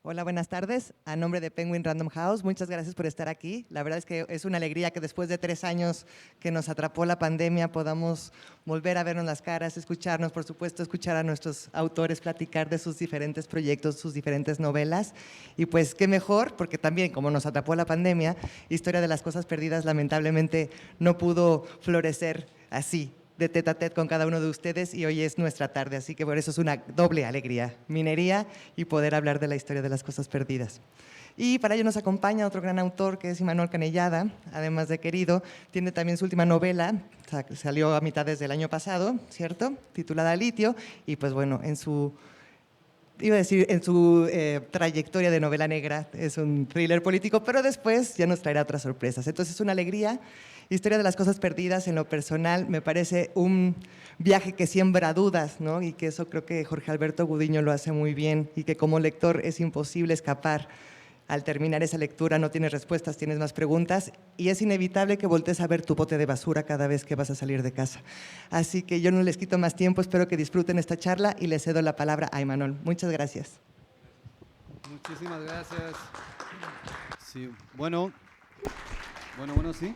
Hola, buenas tardes. A nombre de Penguin Random House, muchas gracias por estar aquí. La verdad es que es una alegría que después de 3 años que nos atrapó la pandemia podamos volver a vernos las caras, escucharnos, por supuesto, escuchar a nuestros autores platicar de sus diferentes proyectos, sus diferentes novelas. Y pues qué mejor, porque también como nos atrapó la pandemia, Historia de las Cosas Perdidas lamentablemente no pudo florecer así, de tete a tete con cada uno de ustedes, y hoy es nuestra tarde, así que por eso es una doble alegría, minería y poder hablar de la historia de las cosas perdidas. Y para ello nos acompaña otro gran autor que es Imanol Canellada, además de querido, tiene también su última novela, salió a mitades del año pasado, ¿cierto? Titulada Litio, y pues bueno, en su trayectoria de novela negra es un thriller político, pero después ya nos traerá otras sorpresas. Entonces es una alegría. Historia de las Cosas Perdidas, en lo personal, me parece un viaje que siembra dudas, ¿no? Y que eso creo que Jorge Alberto Gudiño lo hace muy bien, y que como lector es imposible escapar. Al terminar esa lectura no tienes respuestas, tienes más preguntas, y es inevitable que voltees a ver tu bote de basura cada vez que vas a salir de casa. Así que yo no les quito más tiempo, espero que disfruten esta charla y les cedo la palabra a Imanol. Muchas gracias. Muchísimas gracias. Sí, sí.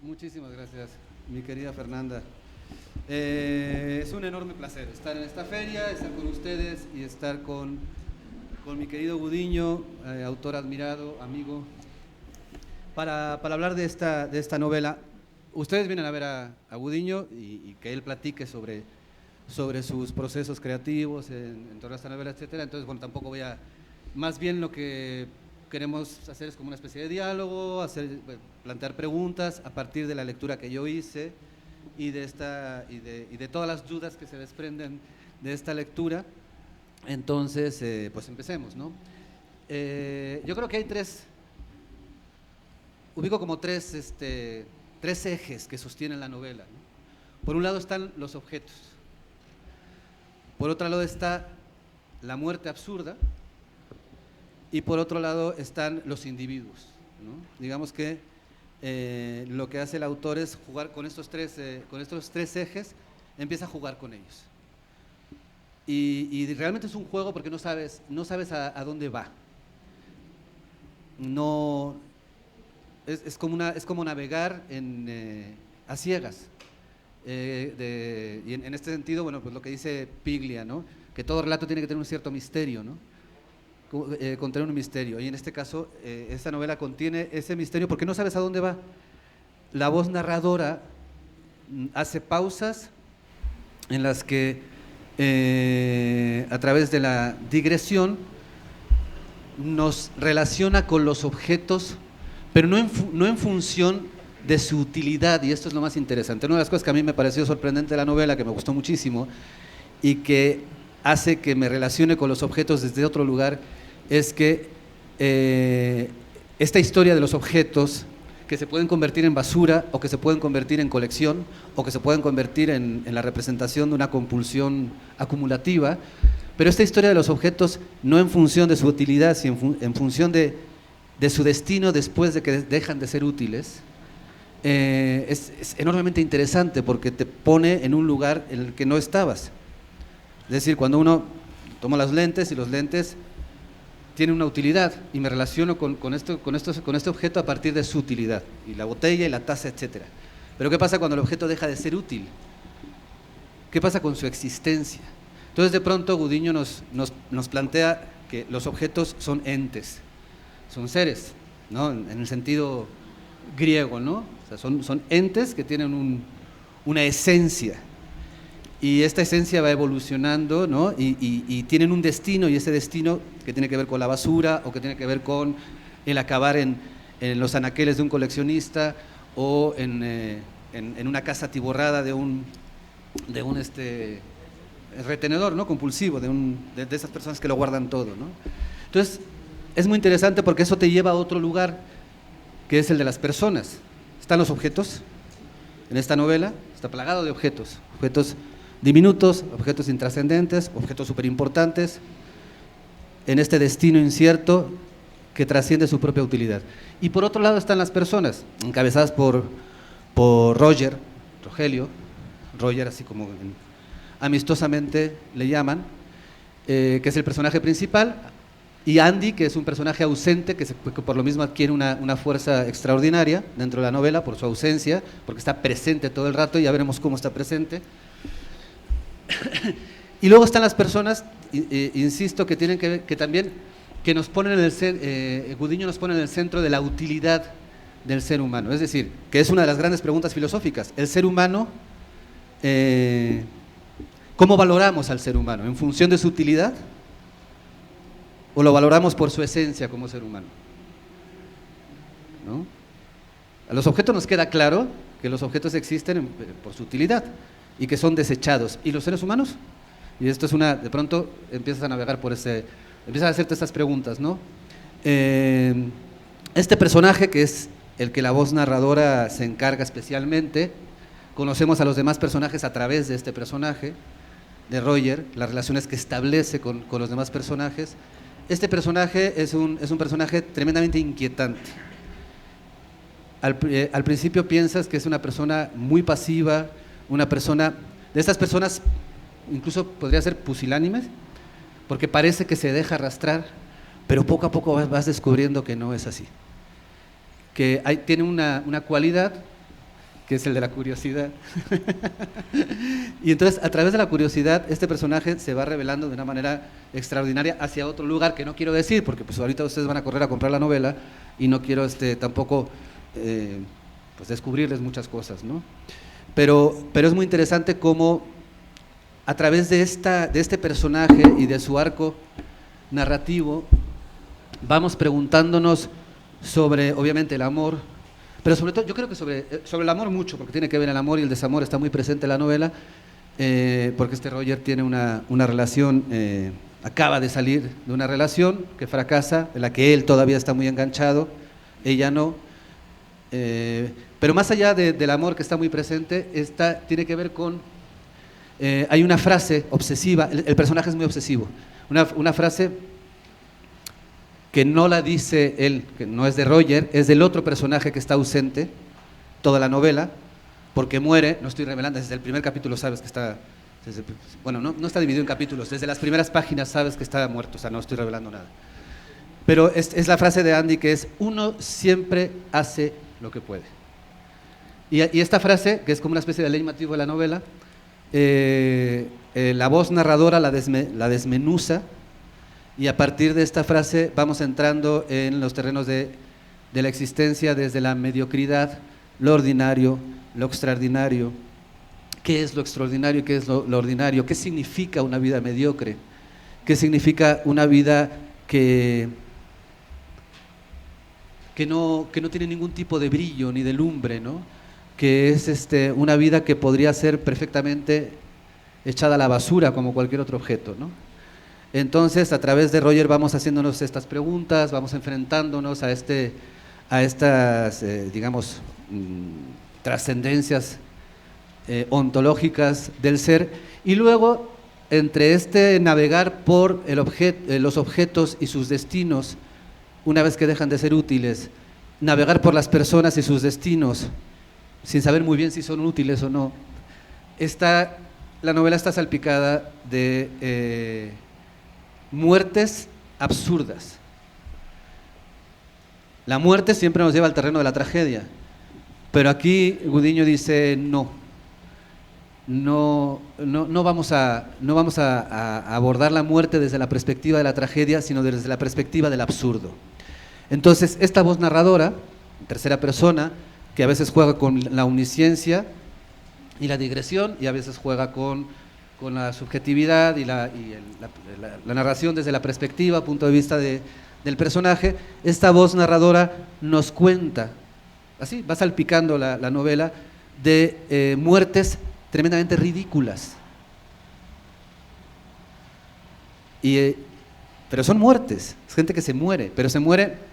Muchísimas gracias, mi querida Fernanda. Es un enorme placer estar en esta feria, estar con ustedes y estar con mi querido Gudiño, autor admirado, amigo, para hablar de esta novela. Ustedes vienen a ver a Gudiño y que él platique sobre sus procesos creativos en torno a esta novela, etcétera. Entonces, bueno, tampoco voy a… Más bien lo que queremos hacer es como una especie de diálogo, plantear preguntas a partir de la lectura que yo hice y de todas las dudas que se desprenden de esta lectura. Entonces, pues empecemos, ¿no? Yo creo que hay ubico como tres ejes que sostienen la novela, ¿no? Por un lado están los objetos, por otro lado está la muerte absurda y por otro lado están los individuos, ¿no? Digamos que lo que hace el autor es jugar con estos tres ejes, empieza a jugar con ellos. Y realmente es un juego porque no sabes a dónde va. No, es como navegar a ciegas. Y en este sentido, bueno, pues lo que dice Piglia, ¿no? Que todo relato tiene que tener un cierto misterio, ¿no? Contener un misterio. Y en este caso, esta novela contiene ese misterio porque no sabes a dónde va. La voz narradora hace pausas en las que a través de la digresión nos relaciona con los objetos, pero no en función de su utilidad, y esto es lo más interesante. Una de las cosas que a mí me pareció sorprendente de la novela, que me gustó muchísimo y que hace que me relacione con los objetos desde otro lugar, es que esta historia de los objetos que se pueden convertir en basura o que se pueden convertir en colección o que se pueden convertir en la representación de una compulsión acumulativa, pero esta historia de los objetos no en función de su utilidad, sino en función de su destino después de que dejan de ser útiles, es enormemente interesante porque te pone en un lugar en el que no estabas. Es decir, cuando uno toma los lentes y los lentes tienen una utilidad y me relaciono con este objeto a partir de su utilidad, y la botella y la taza, etcétera. Pero ¿qué pasa cuando el objeto deja de ser útil? ¿Qué pasa con su existencia? Entonces de pronto Gudiño nos plantea que los objetos son entes, son seres, ¿no? En el sentido griego, ¿no? O sea, son entes que tienen una esencia, y esta esencia va evolucionando, ¿no? Y tienen un destino, y ese destino que tiene que ver con la basura o que tiene que ver con el acabar en los anaqueles de un coleccionista o en una casa atiborrada de un retenedor, ¿no? Compulsivo, de esas personas que lo guardan todo, ¿no? Entonces es muy interesante porque eso te lleva a otro lugar, que es el de las personas. Están los objetos en esta novela, está plagado de objetos diminutos, objetos intrascendentes, objetos súper importantes, en este destino incierto que trasciende su propia utilidad. Y por otro lado están las personas, encabezadas por Rogelio, así como amistosamente le llaman, que es el personaje principal, y Andy, que es un personaje ausente, que por lo mismo adquiere una fuerza extraordinaria dentro de la novela por su ausencia, porque está presente todo el rato, y ya veremos cómo está presente. Y luego están las personas, insisto, que tienen que ver, que también, que nos ponen Gudiño nos pone en el centro de la utilidad del ser humano, es decir, que es una de las grandes preguntas filosóficas. El ser humano, ¿cómo valoramos al ser humano? ¿En función de su utilidad? ¿O lo valoramos por su esencia como ser humano? ¿No? A los objetos nos queda claro que los objetos existen por su utilidad y que son desechados. ¿Y los seres humanos? Y esto es de pronto empiezas a navegar empiezas a hacerte estas preguntas, ¿no? Este personaje, que es el que la voz narradora se encarga especialmente, conocemos a los demás personajes a través de este personaje, de Roger, las relaciones que establece con los demás personajes. Este personaje es un personaje tremendamente inquietante. Al principio piensas que es una persona muy pasiva, una persona, de estas personas incluso podría ser pusilánimes, porque parece que se deja arrastrar, pero poco a poco vas descubriendo que no es así. Que tiene una cualidad, que es el de la curiosidad. Y entonces, a través de la curiosidad, este personaje se va revelando de una manera extraordinaria hacia otro lugar que no quiero decir, porque pues ahorita ustedes van a correr a comprar la novela y no quiero tampoco pues descubrirles muchas cosas, ¿no? Pero es muy interesante cómo a través de este personaje y de su arco narrativo vamos preguntándonos sobre, obviamente, el amor, pero sobre todo, yo creo que sobre el amor mucho, porque tiene que ver el amor y el desamor, está muy presente en la novela, porque Roger tiene una relación, acaba de salir de una relación que fracasa, en la que él todavía está muy enganchado, ella no, pero más allá del amor que está muy presente, tiene que ver con, hay una frase obsesiva, el personaje es muy obsesivo, una frase que no la dice él, que no es de Roger, es del otro personaje que está ausente toda la novela, porque muere, no estoy revelando, desde el primer capítulo sabes que está, bueno, no está dividido en capítulos, desde las primeras páginas sabes que está muerto, o sea, no estoy revelando nada. Pero es la frase de Andy que es, uno siempre hace lo que puede. Y esta frase, que es como una especie de leitmotiv de la novela, la voz narradora la desmenuza, y a partir de esta frase vamos entrando en los terrenos de la existencia desde la mediocridad, lo ordinario, lo extraordinario. ¿Qué es lo extraordinario y qué es lo ordinario? ¿Qué significa una vida mediocre? ¿Qué significa una vida que no tiene ningún tipo de brillo ni de lumbre, ¿no? Que es una vida que podría ser perfectamente echada a la basura como cualquier otro objeto, ¿no? Entonces, a través de Roger vamos haciéndonos estas preguntas, vamos enfrentándonos a estas, digamos, trascendencias ontológicas del ser, y luego, entre navegar por los objetos y sus destinos, una vez que dejan de ser útiles, navegar por las personas y sus destinos, sin saber muy bien si son útiles o no, la novela está salpicada de muertes absurdas. La muerte siempre nos lleva al terreno de la tragedia, pero aquí Gudiño dice no vamos a abordar la muerte desde la perspectiva de la tragedia, sino desde la perspectiva del absurdo. Entonces, esta voz narradora, en tercera persona, que a veces juega con la omnisciencia y la digresión, y a veces juega con la subjetividad y la narración desde la perspectiva, punto de vista del personaje, esta voz narradora nos cuenta, así va salpicando la novela, de muertes tremendamente ridículas. Pero son muertes, es gente que se muere, pero se muere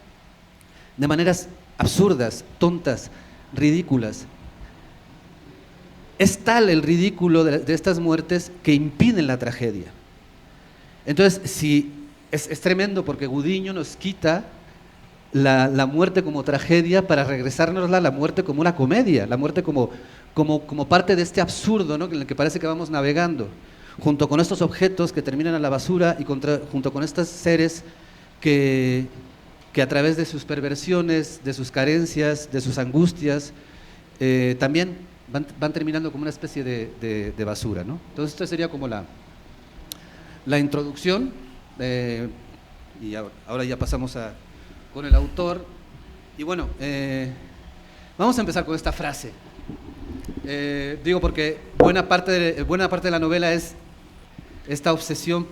de maneras absurdas, tontas, ridículas. Es tal el ridículo de estas muertes que impiden la tragedia. Entonces, es tremendo porque Gudiño nos quita la muerte como tragedia para regresárnosla a la muerte como una comedia, la muerte como parte de este absurdo, ¿no? En el que parece que vamos navegando. junto con estos objetos que terminan a la basura y junto con estos seres que a través de sus perversiones, de sus carencias, de sus angustias, también van terminando como una especie de basura, ¿no? Entonces, esta sería como la introducción, y ahora ya pasamos con el autor. Y bueno, vamos a empezar con esta frase. Digo porque buena parte de la novela es esta obsesión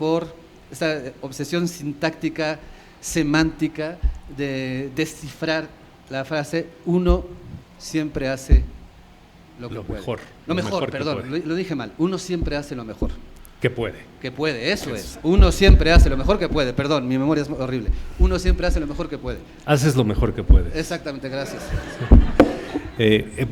sintáctica, semántica, de descifrar la frase uno siempre hace lo mejor. Lo mejor, perdón, lo dije mal. Uno siempre hace lo mejor. Que puede. Que puede, eso es. Uno siempre hace lo mejor que puede. Perdón, mi memoria es horrible. Uno siempre hace lo mejor que puede. Haces lo mejor que puedes. Exactamente, gracias.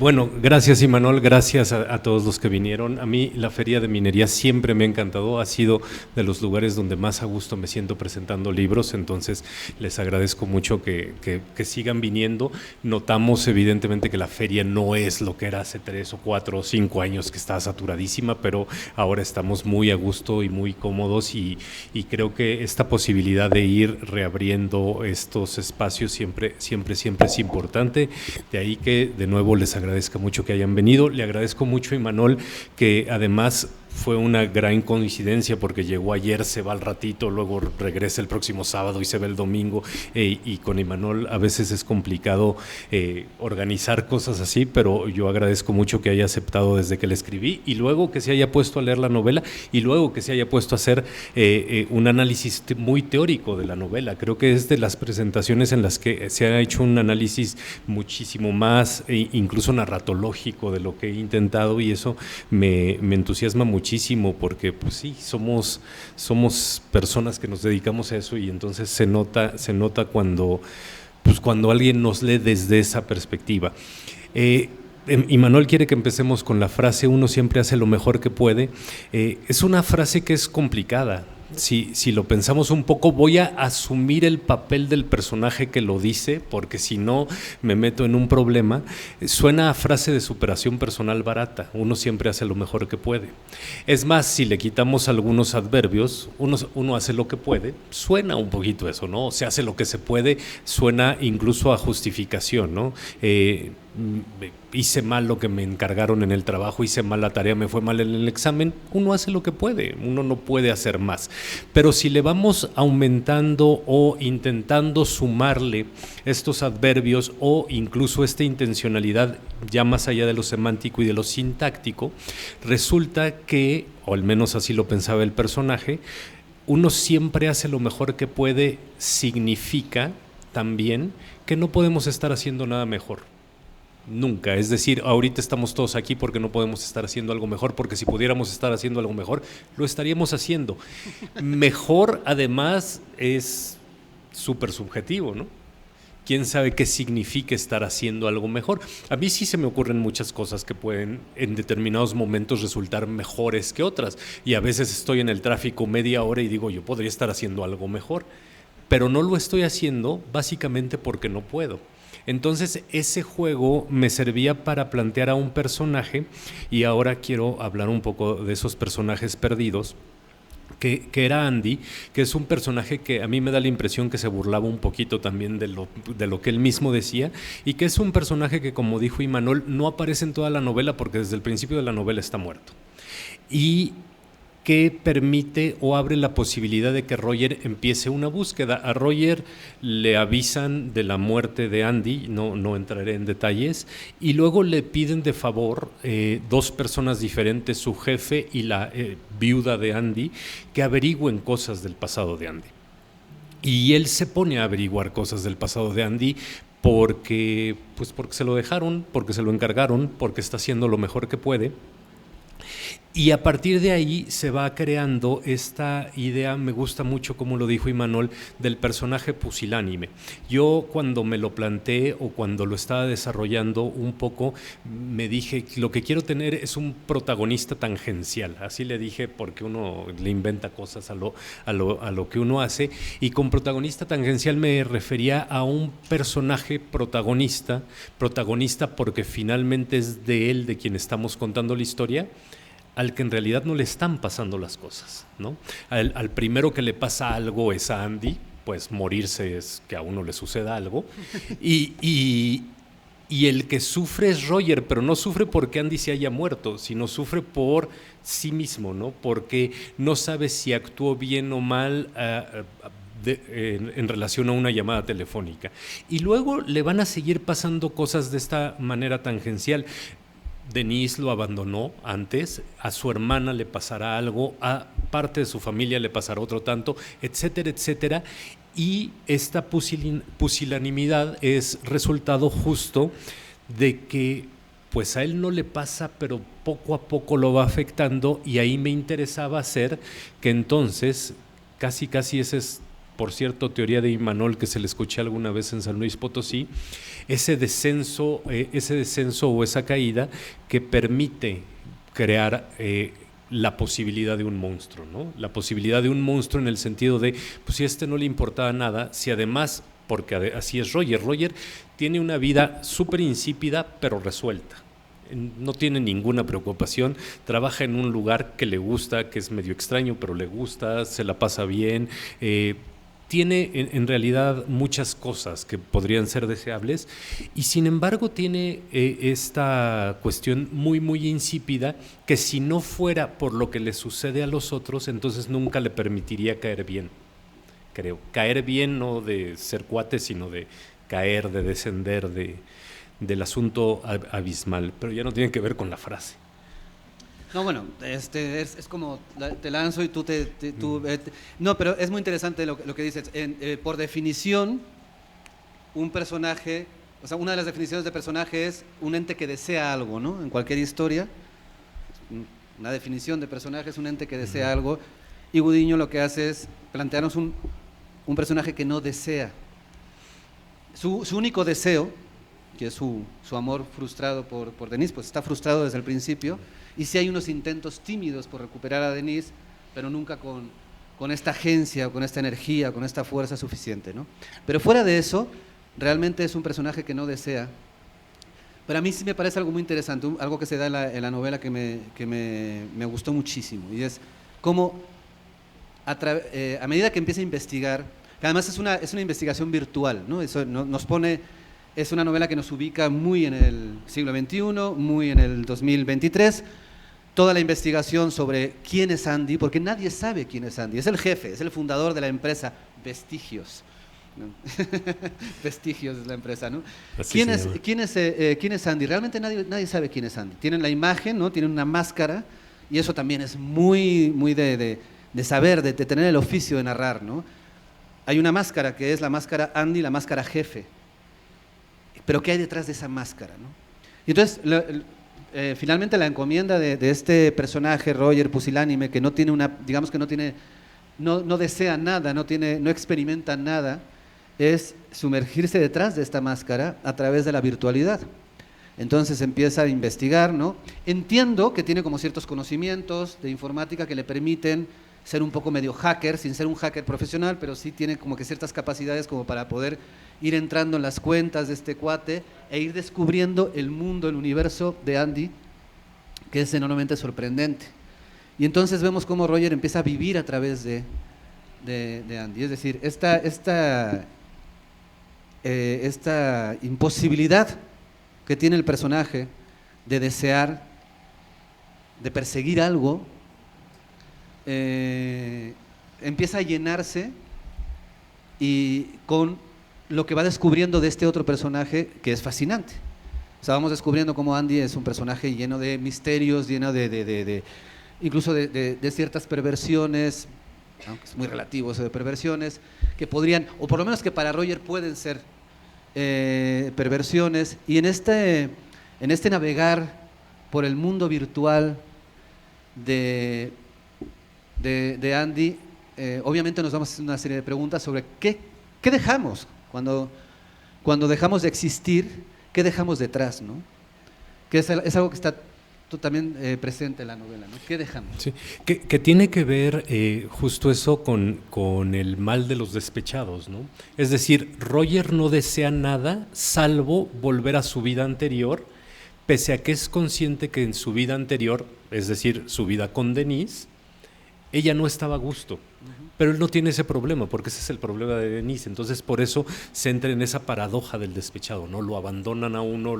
Bueno, gracias Imanol, gracias a todos los que vinieron. A mí la Feria de Minería siempre me ha encantado, ha sido de los lugares donde más a gusto me siento presentando libros, entonces les agradezco mucho que sigan viniendo. Notamos evidentemente que la feria no es lo que era hace 3 o 4 o 5 años, que estaba saturadísima, pero ahora estamos muy a gusto y muy cómodos y creo que esta posibilidad de ir reabriendo estos espacios siempre es importante. De ahí que de nuevo les agradezco mucho que hayan venido. Le agradezco mucho a Imanol, que además fue una gran coincidencia porque llegó ayer, se va al ratito, luego regresa el próximo sábado y se va el domingo, y con Imanol a veces es complicado organizar cosas así, pero yo agradezco mucho que haya aceptado desde que le escribí y luego que se haya puesto a leer la novela y luego que se haya puesto a hacer un análisis muy teórico de la novela. Creo que es de las presentaciones en las que se ha hecho un análisis muchísimo más incluso narratológico de lo que he intentado, y eso me entusiasma muchísimo porque pues sí, somos personas que nos dedicamos a eso, y entonces se nota cuando alguien nos lee desde esa perspectiva. Imanol quiere que empecemos con la frase uno siempre hace lo mejor que puede. Es una frase que es complicada. Si lo pensamos un poco, voy a asumir el papel del personaje que lo dice, porque si no me meto en un problema. Suena a frase de superación personal barata, uno siempre hace lo mejor que puede. Es más, si le quitamos algunos adverbios, uno hace lo que puede, suena un poquito eso, ¿no? Se hace lo que se puede, suena incluso a justificación, ¿no? Hice mal lo que me encargaron en el trabajo, hice mal la tarea, me fue mal en el examen. Uno hace lo que puede, uno no puede hacer más. Pero si le vamos aumentando o intentando sumarle estos adverbios o incluso esta intencionalidad ya más allá de lo semántico y de lo sintáctico, resulta que, o al menos así lo pensaba el personaje, uno siempre hace lo mejor que puede significa también que no podemos estar haciendo nada mejor. Nunca, es decir, ahorita estamos todos aquí porque no podemos estar haciendo algo mejor, porque si pudiéramos estar haciendo algo mejor, lo estaríamos haciendo. Mejor, además, es súper subjetivo, ¿no? ¿Quién sabe qué significa estar haciendo algo mejor? A mí sí se me ocurren muchas cosas que pueden en determinados momentos resultar mejores que otras, y a veces estoy en el tráfico media hora y digo, yo podría estar haciendo algo mejor, pero no lo estoy haciendo básicamente porque no puedo. Entonces ese juego me servía para plantear a un personaje, y ahora quiero hablar un poco de esos personajes perdidos, que era Andy, que es un personaje que a mí me da la impresión que se burlaba un poquito también de lo que él mismo decía, y que es un personaje que, como dijo Imanol, no aparece en toda la novela porque desde el principio de la novela está muerto, y que permite o abre la posibilidad de que Roger empiece una búsqueda. A Roger le avisan de la muerte de Andy, no entraré en detalles, y luego le piden de favor 2 personas diferentes, su jefe y la viuda de Andy, que averigüen cosas del pasado de Andy. Y él se pone a averiguar cosas del pasado de Andy porque se lo dejaron, porque se lo encargaron, porque está haciendo lo mejor que puede. Y a partir de ahí se va creando esta idea, me gusta mucho como lo dijo Imanol, del personaje pusilánime. Yo cuando me lo planteé o cuando lo estaba desarrollando un poco, me dije, lo que quiero tener es un protagonista tangencial, así le dije, porque uno le inventa cosas a lo que uno hace, y con protagonista tangencial me refería a un personaje protagonista porque finalmente es de él de quien estamos contando la historia, al que en realidad no le están pasando las cosas, ¿no? Al primero que le pasa algo es a Andy, pues morirse es que a uno le suceda algo, y el que sufre es Roger, pero no sufre porque Andy se haya muerto, sino sufre por sí mismo, ¿no? Porque no sabe si actuó bien o mal en relación a una llamada telefónica. Y luego le van a seguir pasando cosas de esta manera tangencial. Denise lo abandonó antes, a su hermana le pasará algo, a parte de su familia le pasará otro tanto, etcétera, etcétera. Y esta pusilanimidad es resultado justo de que pues a él no le pasa, pero poco a poco lo va afectando, y ahí me interesaba hacer que entonces, casi esa es, por cierto, teoría de Imanol que se le escuché alguna vez en San Luis Potosí, ese descenso o esa caída que permite crear la posibilidad de un monstruo, ¿no? La posibilidad de un monstruo en el sentido de, pues si a este no le importaba nada, si además, porque así es Roger tiene una vida súper insípida pero resuelta. No tiene ninguna preocupación, trabaja en un lugar que le gusta, que es medio extraño, pero le gusta, se la pasa bien, tiene en realidad muchas cosas que podrían ser deseables, y sin embargo tiene esta cuestión muy insípida que si no fuera por lo que le sucede a los otros, entonces nunca le permitiría caer bien, creo. Caer bien no de ser cuate, sino de caer, de descender del asunto abismal, pero ya no tiene que ver con la frase. No, bueno, es como te lanzo y tú no, pero es muy interesante lo que dices. Por definición, un personaje, o sea, una de las definiciones de personaje es un ente que desea algo, ¿no? En cualquier historia, una definición de personaje es un ente que desea algo, y Gudiño lo que hace es plantearnos un personaje que no desea. Su único deseo, que es su amor frustrado por Denise, pues está frustrado desde el principio, y sí hay unos intentos tímidos por recuperar a Denise, pero nunca con esta agencia, con esta energía, con esta fuerza suficiente, ¿no? Pero fuera de eso, realmente es un personaje que no desea. Pero a mí sí me parece algo muy interesante, algo que se da en la novela que me gustó muchísimo, y es cómo a medida que empieza a investigar, que además es una investigación virtual, ¿no? Eso nos pone... Es una novela que nos ubica muy en el siglo XXI, muy en el 2023. Toda la investigación sobre quién es Andy, porque nadie sabe quién es Andy. Es el jefe, es el fundador de la empresa Vestigios. ¿No? Vestigios es la empresa, ¿no? ¿Quién es Andy? Realmente nadie sabe quién es Andy. Tienen la imagen, ¿no? Tienen una máscara, y eso también es muy de saber, de tener el oficio de narrar, ¿no? Hay una máscara que es la máscara Andy, la máscara jefe. Pero ¿qué hay detrás de esa máscara, ¿no? Y entonces, finalmente la encomienda de este personaje, Roger pusilánime, que no tiene digamos que no desea nada, no experimenta nada, es sumergirse detrás de esta máscara a través de la virtualidad. Entonces empieza a investigar, ¿no? Entiendo que tiene como ciertos conocimientos de informática que le permiten ser un poco medio hacker, sin ser un hacker profesional, pero sí tiene como que ciertas capacidades como para poder ir entrando en las cuentas de este cuate e ir descubriendo el mundo, el universo de Andy, que es enormemente sorprendente. Y entonces vemos cómo Roger empieza a vivir a través de Andy. Es decir, esta imposibilidad que tiene el personaje de desear, de perseguir algo, empieza a llenarse y con lo que va descubriendo de este otro personaje que es fascinante. O sea, vamos descubriendo cómo Andy es un personaje lleno de misterios, lleno incluso de ciertas perversiones, aunque es muy relativo eso de perversiones, que podrían, o por lo menos que para Roger pueden ser perversiones, y en este navegar por el mundo virtual de Andy, obviamente nos vamos a hacer una serie de preguntas sobre qué dejamos cuando dejamos de existir, qué dejamos detrás, ¿no? Que es algo que está también presente en la novela, ¿no? ¿Qué dejamos? Sí, que tiene que ver justo eso con el mal de los despechados, ¿no? Es decir, Roger no desea nada salvo volver a su vida anterior, pese a que es consciente que en su vida anterior, es decir, su vida con Denise, ella no estaba a gusto. Pero él no tiene ese problema, porque ese es el problema de Denise. Entonces, por eso se entra en esa paradoja del despechado, ¿no? Lo abandonan a uno,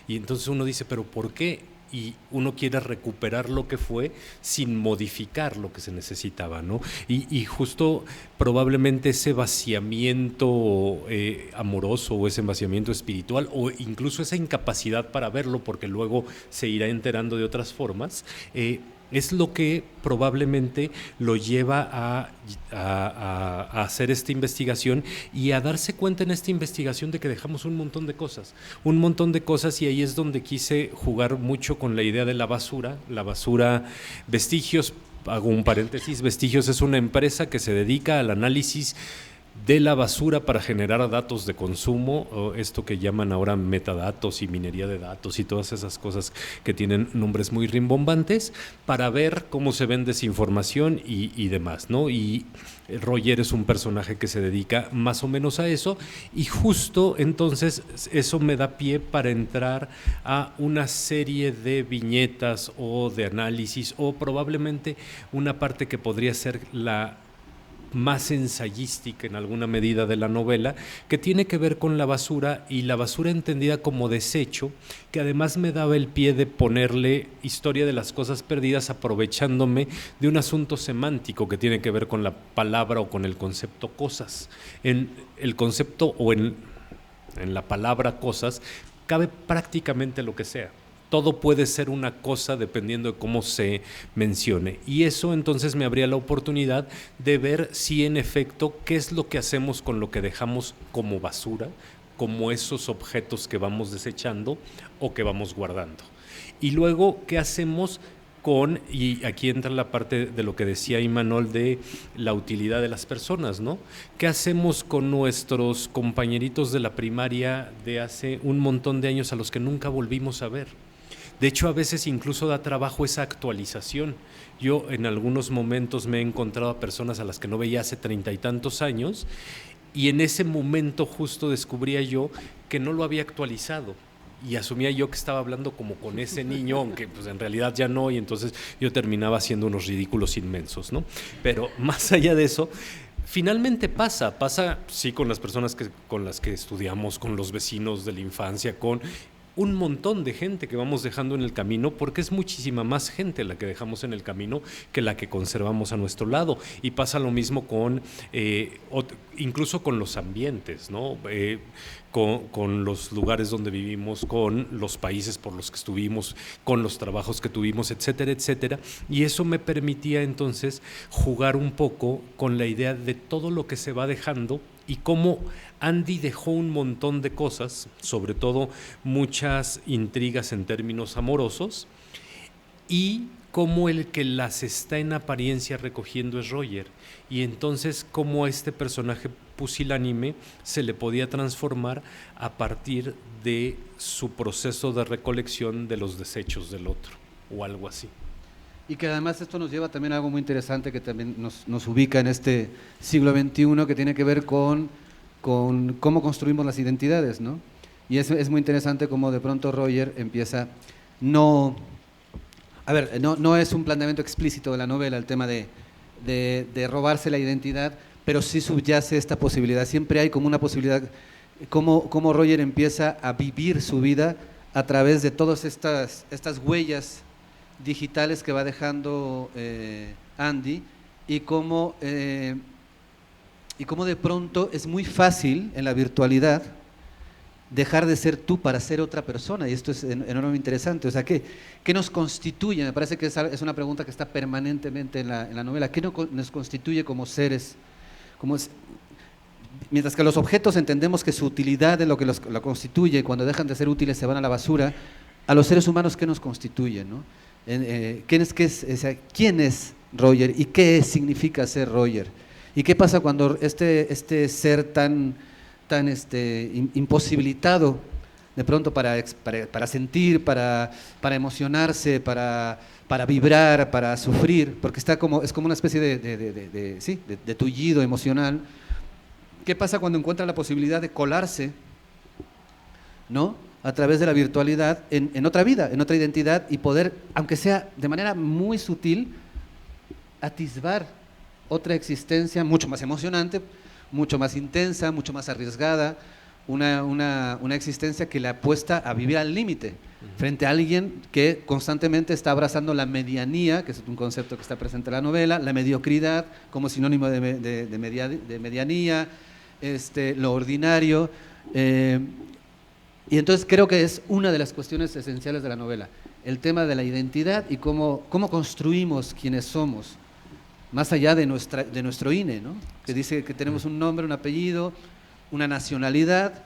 y entonces uno dice, ¿pero por qué? Y uno quiere recuperar lo que fue sin modificar lo que se necesitaba, ¿no? Y justo probablemente ese vaciamiento amoroso o ese vaciamiento espiritual o incluso esa incapacidad para verlo, porque luego se irá enterando de otras formas, es lo que probablemente lo lleva a hacer esta investigación y a darse cuenta en esta investigación de que dejamos un montón de cosas, y ahí es donde quise jugar mucho con la idea de la basura, Vestigios, hago un paréntesis, Vestigios es una empresa que se dedica al análisis de la basura para generar datos de consumo, o esto que llaman ahora metadatos y minería de datos y todas esas cosas que tienen nombres muy rimbombantes, para ver cómo se vende desinformación y demás, ¿no? Y Roger es un personaje que se dedica más o menos a eso, y justo entonces eso me da pie para entrar a una serie de viñetas o de análisis, o probablemente una parte que podría ser la más ensayística en alguna medida de la novela, que tiene que ver con la basura, y la basura entendida como desecho, que además me daba el pie de ponerle historia de las cosas perdidas, aprovechándome de un asunto semántico que tiene que ver con la palabra o con el concepto cosas. En el concepto o en la palabra cosas cabe prácticamente lo que sea. Todo puede ser una cosa dependiendo de cómo se mencione, y eso entonces me abría la oportunidad de ver si en efecto qué es lo que hacemos con lo que dejamos como basura, como esos objetos que vamos desechando o que vamos guardando, y luego qué hacemos con, y aquí entra la parte de lo que decía Imanol de la utilidad de las personas, ¿no? ¿Qué hacemos con nuestros compañeritos de la primaria de hace un montón de años a los que nunca volvimos a ver? De hecho, a veces incluso da trabajo esa actualización. Yo en algunos momentos me he encontrado a personas a las que no veía hace 30 y tantos años, y en ese momento justo descubría yo que no lo había actualizado, y asumía yo que estaba hablando como con ese niño, aunque pues en realidad ya no, y entonces yo terminaba haciendo unos ridículos inmensos, ¿no? Pero más allá de eso, finalmente pasa sí, con las personas con las que estudiamos, con los vecinos de la infancia, con un montón de gente que vamos dejando en el camino, porque es muchísima más gente la que dejamos en el camino que la que conservamos a nuestro lado. Y pasa lo mismo con incluso con los ambientes, ¿no? Con los lugares donde vivimos, con los países por los que estuvimos, con los trabajos que tuvimos, etcétera, etcétera. Y eso me permitía entonces jugar un poco con la idea de todo lo que se va dejando, y cómo Andy dejó un montón de cosas, sobre todo muchas intrigas en términos amorosos, y cómo el que las está en apariencia recogiendo es Roger, y entonces cómo a este personaje pusilánime se le podía transformar a partir de su proceso de recolección de los desechos del otro, o algo así. Y que además esto nos lleva también a algo muy interesante que también nos ubica en este siglo XXI, que tiene que ver con cómo construimos las identidades, ¿no? Y es muy interesante cómo de pronto Roger empieza, no es un planteamiento explícito de la novela el tema de robarse la identidad, pero sí subyace esta posibilidad. Siempre hay como una posibilidad, cómo Roger empieza a vivir su vida a través de todas estas huellas digitales que va dejando Andy, y cómo de pronto es muy fácil en la virtualidad dejar de ser tú para ser otra persona, y esto es enormemente interesante. O sea, ¿qué nos constituye? Me parece que es una pregunta que está permanentemente en la novela. ¿Qué nos constituye como seres? Mientras que los objetos entendemos que su utilidad es lo que la constituye, cuando dejan de ser útiles se van a la basura, a los seres humanos, ¿qué nos constituye, no? ¿Quién es Roger y qué significa ser Roger? ¿Y qué pasa cuando este ser tan imposibilitado de pronto para sentir, para emocionarse, para vibrar, para sufrir, porque es como una especie de tullido emocional? ¿Qué pasa cuando encuentra la posibilidad de colarse, ¿no?, a través de la virtualidad en otra vida, en otra identidad, y poder, aunque sea de manera muy sutil, atisbar otra existencia mucho más emocionante, mucho más intensa, mucho más arriesgada, una existencia que le apuesta a vivir al límite, frente a alguien que constantemente está abrazando la medianía, que es un concepto que está presente en la novela, la mediocridad como sinónimo de medianía, lo ordinario. Y entonces creo que es una de las cuestiones esenciales de la novela, el tema de la identidad y cómo construimos quienes somos, más allá de nuestro INE, ¿no? Que dice que tenemos un nombre, un apellido, una nacionalidad,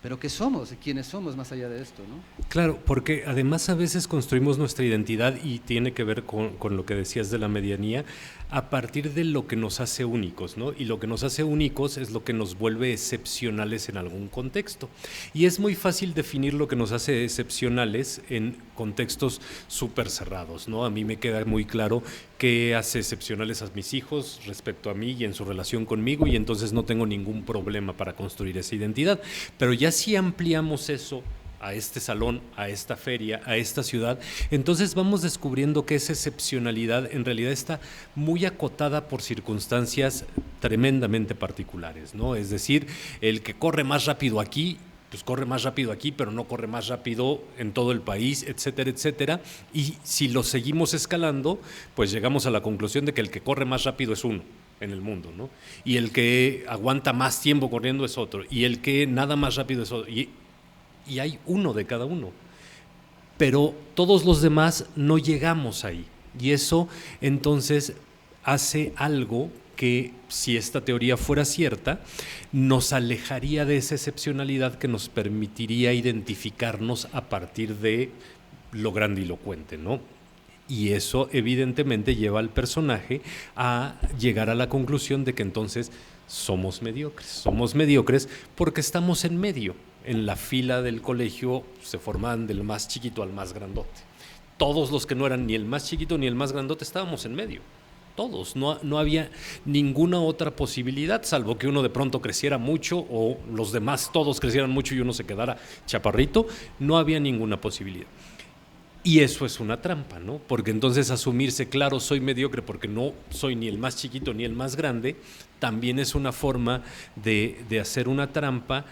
pero ¿qué somos? ¿Quiénes somos más allá de esto, no? Claro, porque además a veces construimos nuestra identidad y tiene que ver con lo que decías de la medianía, a partir de lo que nos hace únicos, ¿no? Y lo que nos hace únicos es lo que nos vuelve excepcionales en algún contexto. Y es muy fácil definir lo que nos hace excepcionales en contextos súper cerrados, ¿no? A mí me queda muy claro qué hace excepcionales a mis hijos respecto a mí y en su relación conmigo, y entonces no tengo ningún problema para construir esa identidad. Pero ya si ampliamos eso a este salón, a esta feria, a esta ciudad, entonces vamos descubriendo que esa excepcionalidad en realidad está muy acotada por circunstancias tremendamente particulares, ¿no? Es decir, el que corre más rápido aquí, pues corre más rápido aquí, pero no corre más rápido en todo el país, etcétera, etcétera. Y si lo seguimos escalando, pues llegamos a la conclusión de que el que corre más rápido es uno en el mundo, ¿no? Y el que aguanta más tiempo corriendo es otro, y el que nada más rápido es otro, y hay uno de cada uno, pero todos los demás no llegamos ahí, y eso entonces hace algo que, si esta teoría fuera cierta, nos alejaría de esa excepcionalidad que nos permitiría identificarnos a partir de lo grandilocuente, ¿no? Y eso evidentemente lleva al personaje a llegar a la conclusión de que entonces somos mediocres porque estamos en medio. En la fila del colegio se formaban del más chiquito al más grandote. Todos los que no eran ni el más chiquito ni el más grandote estábamos en medio. Todos, no había ninguna otra posibilidad, salvo que uno de pronto creciera mucho o los demás todos crecieran mucho y uno se quedara chaparrito. No había ninguna posibilidad. Y eso es una trampa, ¿no? Porque entonces asumirse, claro, soy mediocre porque no soy ni el más chiquito ni el más grande, también es una forma de hacer una trampa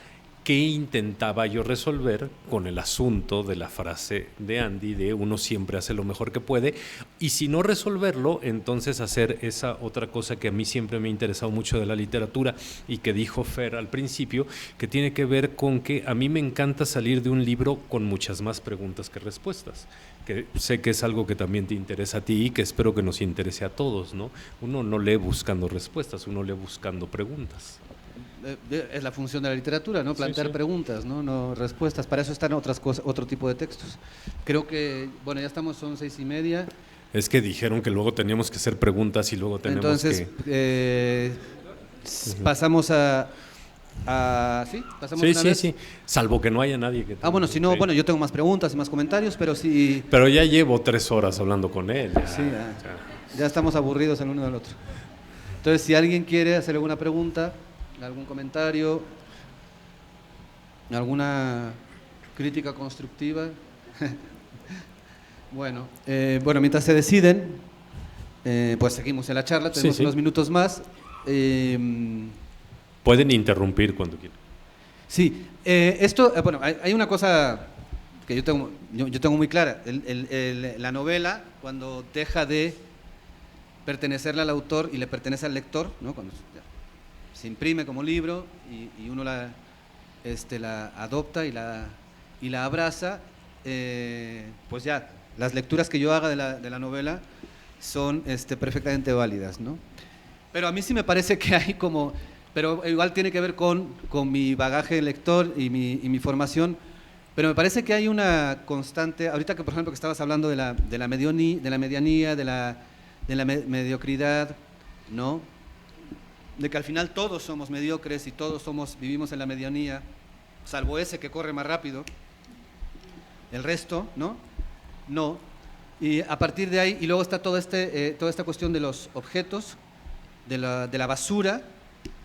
que intentaba yo resolver con el asunto de la frase de Andy de uno siempre hace lo mejor que puede, y si no resolverlo, entonces hacer esa otra cosa que a mí siempre me ha interesado mucho de la literatura y que dijo Fer al principio, que tiene que ver con que a mí me encanta salir de un libro con muchas más preguntas que respuestas, que sé que es algo que también te interesa a ti y que espero que nos interese a todos, ¿no? Uno no lee buscando respuestas, uno lee buscando preguntas. Es la función de la literatura, ¿no? Plantear preguntas, no respuestas. Para eso están otras cosas, otro tipo de textos. Creo que, bueno, ya estamos, son 6:30. Es que dijeron que luego teníamos que hacer preguntas y luego tenemos entonces, pasamos a ¿sí? ¿Pasamos una vez? Sí, salvo que no haya nadie que... Bueno, si no, bueno, yo tengo más preguntas y más comentarios, pero sí... Pero ya llevo 3 horas hablando con él. Ya estamos aburridos el uno del otro. Entonces, si alguien quiere hacer alguna pregunta, algún comentario, alguna crítica constructiva. Bueno, mientras se deciden, pues seguimos en la charla, tenemos unos minutos más. Pueden interrumpir cuando quieran. Sí, bueno, hay una cosa que yo tengo muy clara. La novela, cuando deja de pertenecerle al autor y le pertenece al lector, ¿no? Cuando se imprime como libro y uno la adopta y la abraza, pues ya, las lecturas que yo haga de la novela son perfectamente válidas, ¿no? Pero a mí sí me parece que hay como... Pero igual tiene que ver con mi bagaje lector y mi formación, pero me parece que hay una constante, ahorita que por ejemplo que estabas hablando de la medianía, de la mediocridad, ¿no? De que al final todos somos mediocres y todos vivimos en la medianía, salvo ese que corre más rápido, el resto, ¿no? No. Y a partir de ahí, y luego está toda esta cuestión de los objetos, de la basura,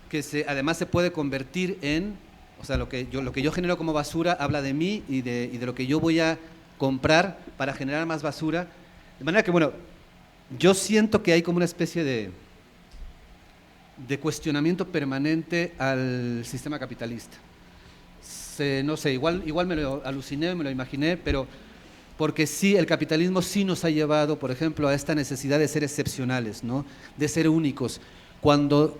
que además se puede convertir en, O sea, lo que yo genero como basura habla de mí y de lo que yo voy a comprar para generar más basura. De manera que, bueno, yo siento que hay como una especie de cuestionamiento permanente al sistema capitalista. No sé, igual me lo aluciné, me lo imaginé, pero porque sí, el capitalismo sí nos ha llevado, por ejemplo, a esta necesidad de ser excepcionales, ¿no? De ser únicos.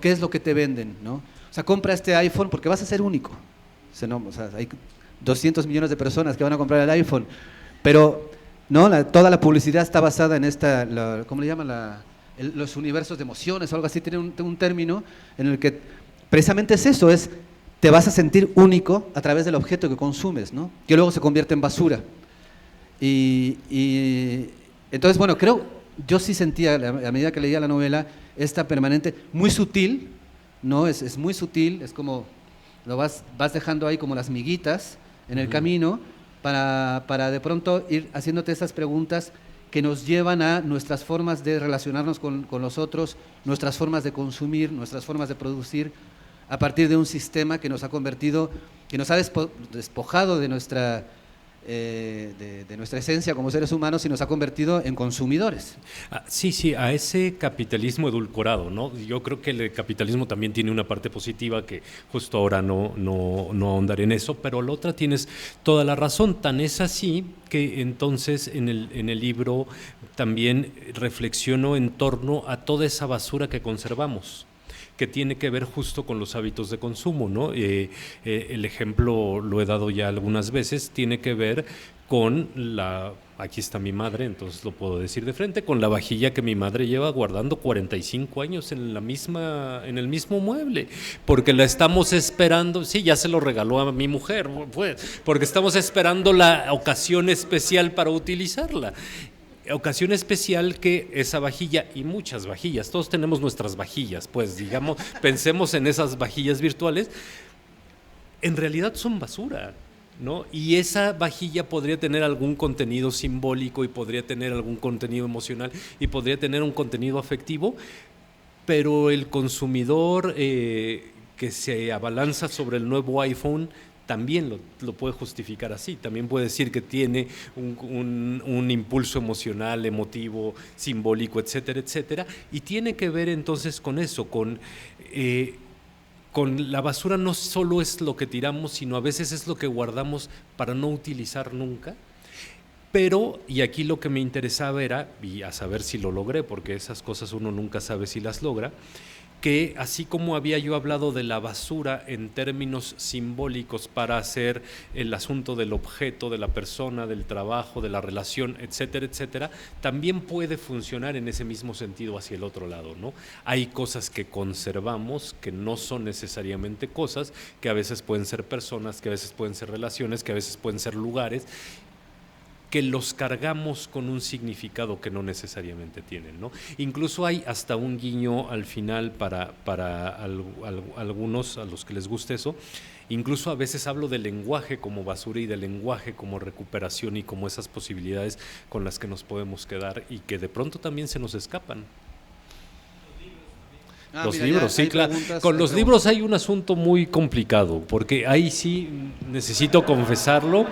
¿Qué es lo que te venden, ¿no? O sea, compra este iPhone porque vas a ser único. O sea, hay 200 millones de personas que van a comprar el iPhone, pero ¿no? Toda la publicidad está basada en ¿cómo le llaman? Los universos de emociones o algo así. Tiene un término en el que precisamente es eso, te vas a sentir único a través del objeto que consumes, ¿no? Que luego se convierte en basura. Y entonces, bueno, yo sí sentía, a medida que leía la novela, esta permanente, muy sutil, ¿no? Es muy sutil, es como, lo vas dejando ahí como las miguitas en el camino para de pronto ir haciéndote esas preguntas que nos llevan a nuestras formas de relacionarnos con los otros, nuestras formas de consumir, nuestras formas de producir, a partir de un sistema que nos ha convertido, que nos ha despojado de nuestra esencia como seres humanos y nos ha convertido en consumidores. Sí, a ese capitalismo edulcorado, ¿no? Yo creo que el capitalismo también tiene una parte positiva que justo ahora no ahondaré en eso, pero la otra tienes toda la razón. Tan es así que entonces en el libro también reflexiono en torno a toda esa basura que conservamos, que tiene que ver justo con los hábitos de consumo, ¿no? El ejemplo lo he dado ya algunas veces, tiene que ver con aquí está mi madre, entonces lo puedo decir de frente, con la vajilla que mi madre lleva guardando 45 años en el mismo mueble, porque la estamos esperando, sí, ya se lo regaló a mi mujer, pues, porque estamos esperando la ocasión especial para utilizarla. Ocasión especial que esa vajilla y muchas vajillas, todos tenemos nuestras vajillas, pues digamos, pensemos en esas vajillas virtuales, en realidad son basura, ¿no? Y esa vajilla podría tener algún contenido simbólico y podría tener algún contenido emocional y podría tener un contenido afectivo, pero el consumidor que se abalanza sobre el nuevo iPhone también lo puede justificar así, también puede decir que tiene un impulso emocional, emotivo, simbólico, etcétera, etcétera, y tiene que ver entonces con eso, con la basura no solo es lo que tiramos, sino a veces es lo que guardamos para no utilizar nunca. Pero, y aquí lo que me interesaba era, y a saber si lo logré, porque esas cosas uno nunca sabe si las logra, que así como había yo hablado de la basura en términos simbólicos para hacer el asunto del objeto, de la persona, del trabajo, de la relación, etcétera, etcétera, también puede funcionar en ese mismo sentido hacia el otro lado, ¿no? Hay cosas que conservamos que no son necesariamente cosas, que a veces pueden ser personas, que a veces pueden ser relaciones, que a veces pueden ser lugares, que los cargamos con un significado que no necesariamente tienen, ¿no? Incluso hay hasta un guiño al final para algunos a los que les guste eso. Incluso a veces hablo del lenguaje como basura y del lenguaje como recuperación y como esas posibilidades con las que nos podemos quedar y que de pronto también se nos escapan. Los libros, sí, claro. Con los libros hay un asunto muy complicado, porque ahí sí necesito confesarlo.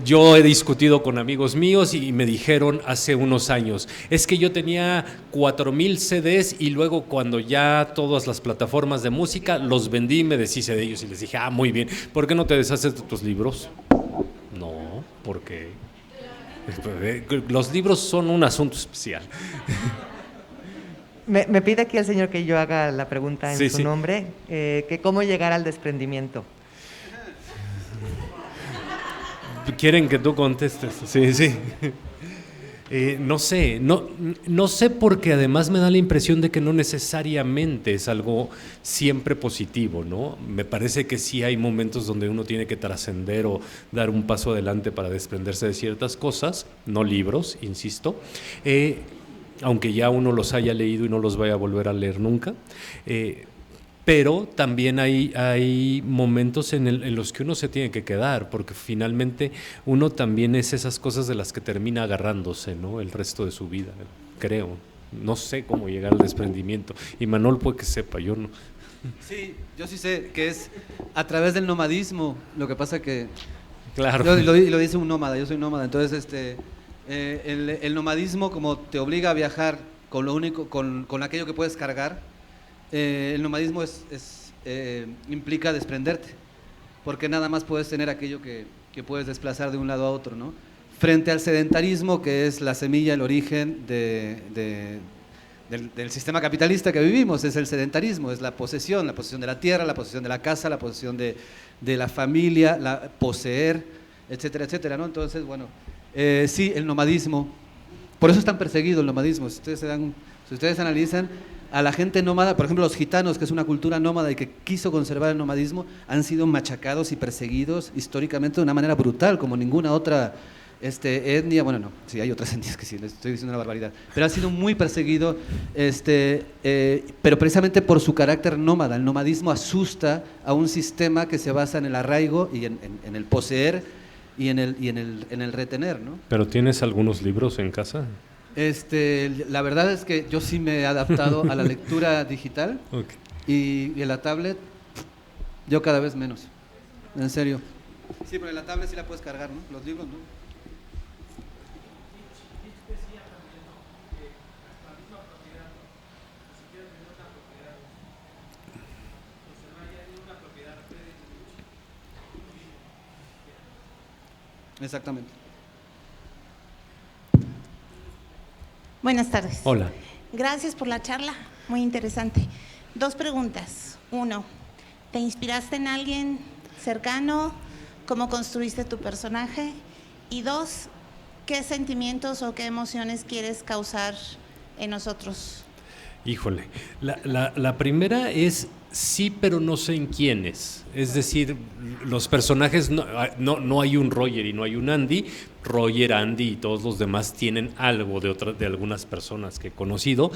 Yo he discutido con amigos míos y me dijeron hace unos años, es que yo tenía 4,000 CDs y luego cuando ya todas las plataformas de música los vendí y me deshice de ellos y les dije, muy bien, ¿por qué no te deshaces de tus libros? No, porque los libros son un asunto especial. Me pide aquí el señor que yo haga la pregunta en su nombre, que cómo llegar al desprendimiento. ¿Quieren que tú contestes? Sí. No sé porque además me da la impresión de que no necesariamente es algo siempre positivo, ¿no? Me parece que sí hay momentos donde uno tiene que trascender o dar un paso adelante para desprenderse de ciertas cosas, no libros, insisto, aunque ya uno los haya leído y no los vaya a volver a leer nunca. Pero también hay momentos en los que uno se tiene que quedar, porque finalmente uno también es esas cosas de las que termina agarrándose, ¿no? El resto de su vida, creo. No sé cómo llegar al desprendimiento. Y Manol puede que sepa, yo no. Sí, yo sí sé que es a través del nomadismo. Lo que pasa que Claro. lo dice un nómada, yo soy nómada. Entonces, el nomadismo, como te obliga a viajar con lo único, con aquello que puedes cargar, el nomadismo implica desprenderte, porque nada más puedes tener aquello que puedes desplazar de un lado a otro, ¿no? Frente al sedentarismo, que es la semilla, el origen del sistema capitalista que vivimos, es el sedentarismo, es la posesión de la tierra, la posesión de la casa, la posesión de la familia, poseer, etcétera, etcétera, ¿no? Entonces, bueno, sí, el nomadismo, por eso es tan perseguido el nomadismo. Si ustedes analizan a la gente nómada, por ejemplo, los gitanos, que es una cultura nómada y que quiso conservar el nomadismo, han sido machacados y perseguidos históricamente de una manera brutal, como ninguna otra etnia. Bueno, no, sí, hay otras etnias que sí, les estoy diciendo una barbaridad, pero ha sido muy perseguido, pero precisamente por su carácter nómada. El nomadismo asusta a un sistema que se basa en el arraigo y en el poseer y en el retener, ¿no? ¿Pero tienes algunos libros en casa? La verdad es que yo sí me he adaptado a la lectura digital. Okay. Y en la tablet, yo cada vez menos, en serio. Sí, pero en la tablet sí la puedes cargar, ¿no? Los libros, ¿no? Exactamente. Buenas tardes. Hola. Gracias por la charla, muy interesante. 2 preguntas. 1, ¿te inspiraste en alguien cercano? ¿Cómo construiste tu personaje? Y 2, ¿qué sentimientos o qué emociones quieres causar en nosotros? Híjole, la primera es sí, pero no sé en quiénes. Es decir, los personajes, no hay un Roger y no hay un Andy. Roger, Andy y todos los demás tienen algo de algunas personas que he conocido,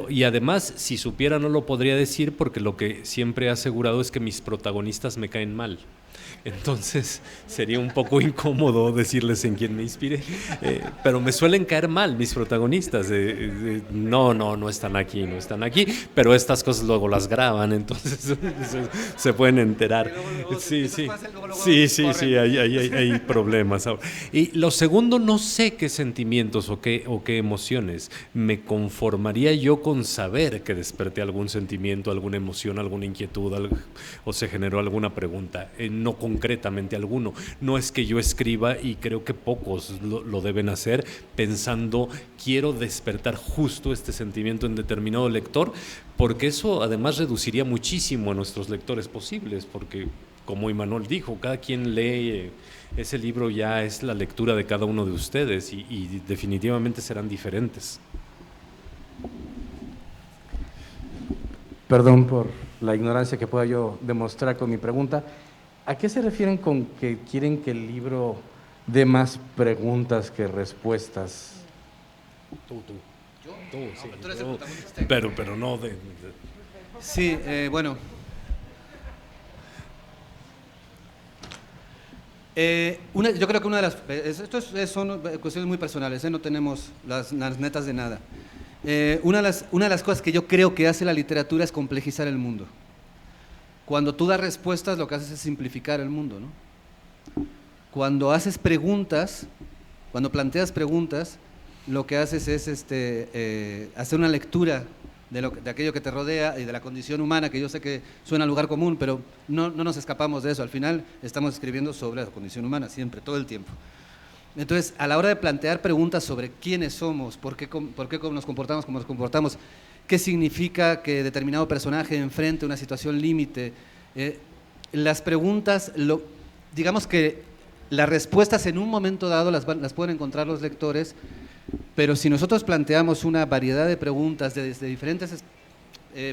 y además, si supiera no lo podría decir, porque lo que siempre he asegurado es que mis protagonistas me caen mal. Entonces sería un poco incómodo decirles en quién me inspiré, pero me suelen caer mal mis protagonistas. No están aquí, pero estas cosas luego las graban, entonces se pueden enterar. Sí, hay problemas. Y lo segundo, no sé qué sentimientos o qué emociones. Me conformaría yo con saber que desperté algún sentimiento, alguna emoción, alguna inquietud, o se generó alguna pregunta. No concretamente alguno. No es que yo escriba, y creo que pocos lo deben hacer, pensando quiero despertar justo este sentimiento en determinado lector, porque eso además reduciría muchísimo a nuestros lectores posibles, porque como Imanol dijo, cada quien lee ese libro, ya es la lectura de cada uno de ustedes, y definitivamente serán diferentes. Perdón por la ignorancia que pueda yo demostrar con mi pregunta. ¿A qué se refieren con que quieren que el libro dé más preguntas que respuestas? Tú. ¿Yo? Sí, tú eres el protagonista. Pero no de... Sí, bueno. Yo creo que una de las... Esto son cuestiones muy personales, no tenemos las netas de nada. Una de las cosas que yo creo que hace la literatura es complejizar el mundo. Cuando tú das respuestas, lo que haces es simplificar el mundo, ¿no? Cuando haces preguntas, cuando planteas preguntas, lo que haces es hacer una lectura de aquello que te rodea y de la condición humana, que yo sé que suena a lugar común, pero no nos escapamos de eso. Al final estamos escribiendo sobre la condición humana, siempre, todo el tiempo. Entonces, a la hora de plantear preguntas sobre quiénes somos, por qué nos comportamos como nos comportamos, qué significa que determinado personaje enfrente una situación límite, las preguntas, digamos que las respuestas en un momento dado las pueden encontrar los lectores, pero si nosotros planteamos una variedad de preguntas desde diferentes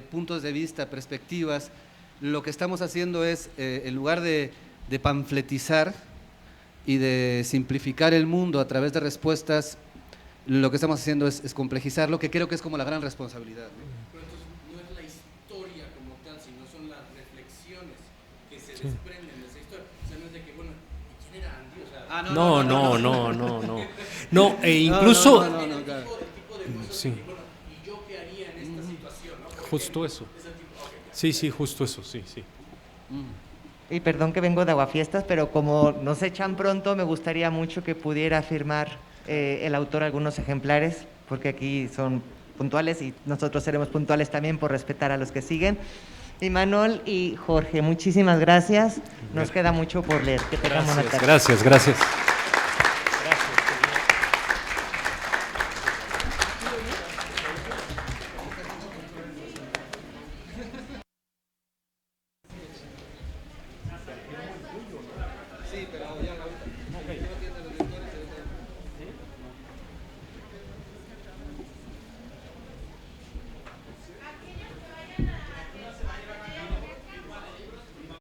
puntos de vista, perspectivas, lo que estamos haciendo es, en lugar de panfletizar y de simplificar el mundo a través de respuestas, lo que estamos haciendo es complejizarlo, que creo que es como la gran responsabilidad, ¿no? Pero entonces no es la historia como tal, sino son las reflexiones que se desprenden de esa historia. O sea, no es de que, bueno, ¿y quién era Andy? O sea, No, e incluso... Claro. El tipo de cosas sí. que, bueno, ¿y yo qué haría en esta situación? ¿No? Justo eso. Sí, sí, justo eso, sí, sí. Y perdón que vengo de Aguafiestas, pero como nos echan pronto, me gustaría mucho que pudiera firmar el autor algunos ejemplares, porque aquí son puntuales y nosotros seremos puntuales también por respetar a los que siguen. Y Manuel y Jorge, muchísimas gracias. Nos queda mucho por leer. Que tengamos una tarde. Gracias, gracias. Sí, pero